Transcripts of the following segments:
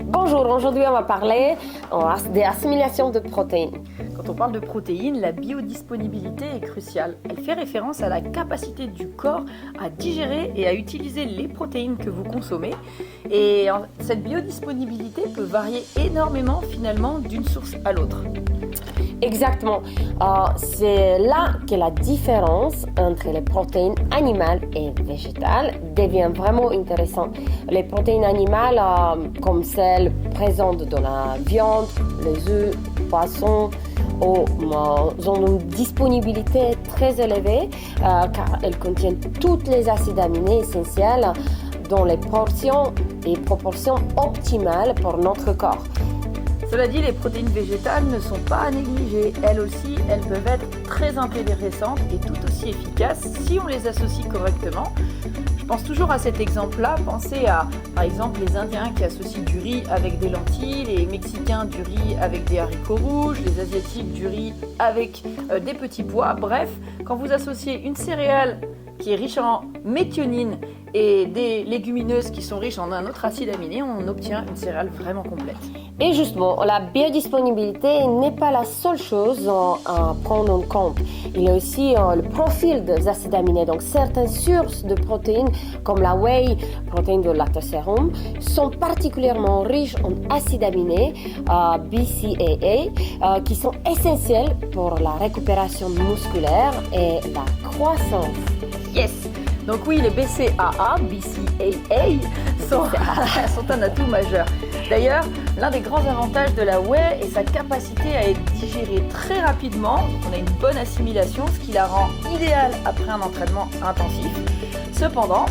Bonjour, aujourd'hui on va parler des assimilations de protéines. Quand on parle de protéines, la biodisponibilité est cruciale. Elle fait référence à la capacité du corps à digérer et à utiliser les protéines que vous consommez. Et cette biodisponibilité peut varier énormément finalement d'une source à l'autre. Exactement. C'est là que la différence entre les protéines animales et végétales devient vraiment intéressante. Les protéines animales, comme celles présentes dans la viande, les œufs, les poissons, ont une disponibilité très élevée car elles contiennent tous les acides aminés essentiels dans les portions et proportions optimales pour notre corps. Cela dit, les protéines végétales ne sont pas à négliger. Elles aussi, elles peuvent être très intéressantes et tout aussi efficaces si on les associe correctement. Je pense toujours à cet exemple-là. Pensez à, par exemple, les Indiens qui associent du riz avec des lentilles, les Mexicains du riz avec des haricots rouges, les Asiatiques du riz avec des petits pois. Bref, quand vous associez une céréale qui est riche en méthionine et des légumineuses qui sont riches en un autre acide aminé, on obtient une céréale vraiment complète. Et justement, la biodisponibilité n'est pas la seule chose à prendre en compte. Il y a aussi le profil des acides aminés. Donc, certaines sources de protéines, comme la whey, protéines de lactosérum, sont particulièrement riches en acides aminés, BCAA, qui sont essentiels pour la récupération musculaire et la croissance. Yes! Donc oui, les BCAA sont un atout majeur. D'ailleurs, l'un des grands avantages de la whey est sa capacité à être digérée très rapidement. On a une bonne assimilation, ce qui la rend idéale après un entraînement intensif. Cependant,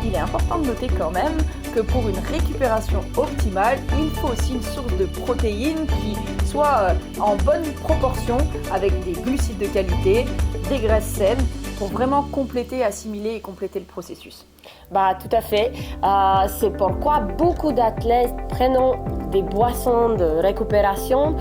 il est important de noter quand même que pour une récupération optimale, il faut aussi une source de protéines qui soit en bonne proportion avec des glucides de qualité, des graisses saines, pour vraiment compléter, assimiler et compléter le processus. Tout à fait. C'est pourquoi beaucoup d'athlètes prennent des boissons de récupération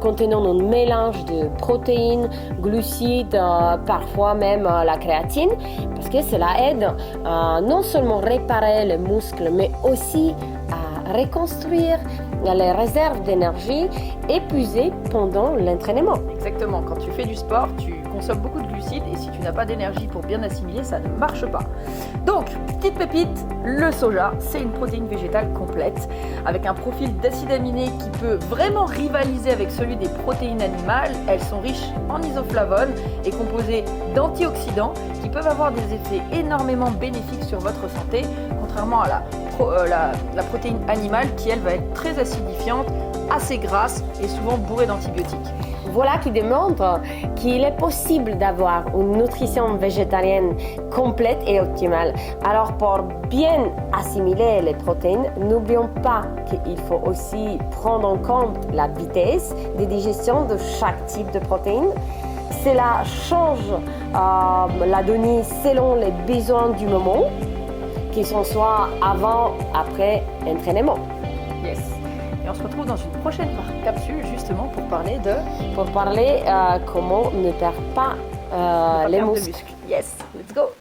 contenant un mélange de protéines, glucides, parfois même la créatine, parce que cela aide non seulement à réparer les muscles, mais aussi à reconstruire les réserves d'énergie épuisées pendant l'entraînement. Exactement. Quand tu fais du sport, tu consommes beaucoup de glucides et si tu n'as pas d'énergie pour bien assimiler, ça ne marche pas. Donc, petite pépite, le soja, c'est une protéine végétale complète avec un profil d'acides aminés qui peut vraiment rivaliser avec celui des protéines animales. Elles sont riches en isoflavones et composées d'antioxydants qui peuvent avoir des effets énormément bénéfiques sur votre santé, contrairement à la protéine animale qui, elle, va être très acidifiante, assez grasse et souvent bourrée d'antibiotiques. Voilà qui démontre qu'il est possible d'avoir une nutrition végétarienne complète et optimale. Alors pour bien assimiler les protéines, n'oublions pas qu'il faut aussi prendre en compte la vitesse de digestion de chaque type de protéines. Cela change la donnée selon les besoins du moment, qu'ils sont soit avant, après entraînement. Yes. Et on se retrouve dans une prochaine capsule justement pour parler comment ne perdre pas les muscles. Yes, let's go.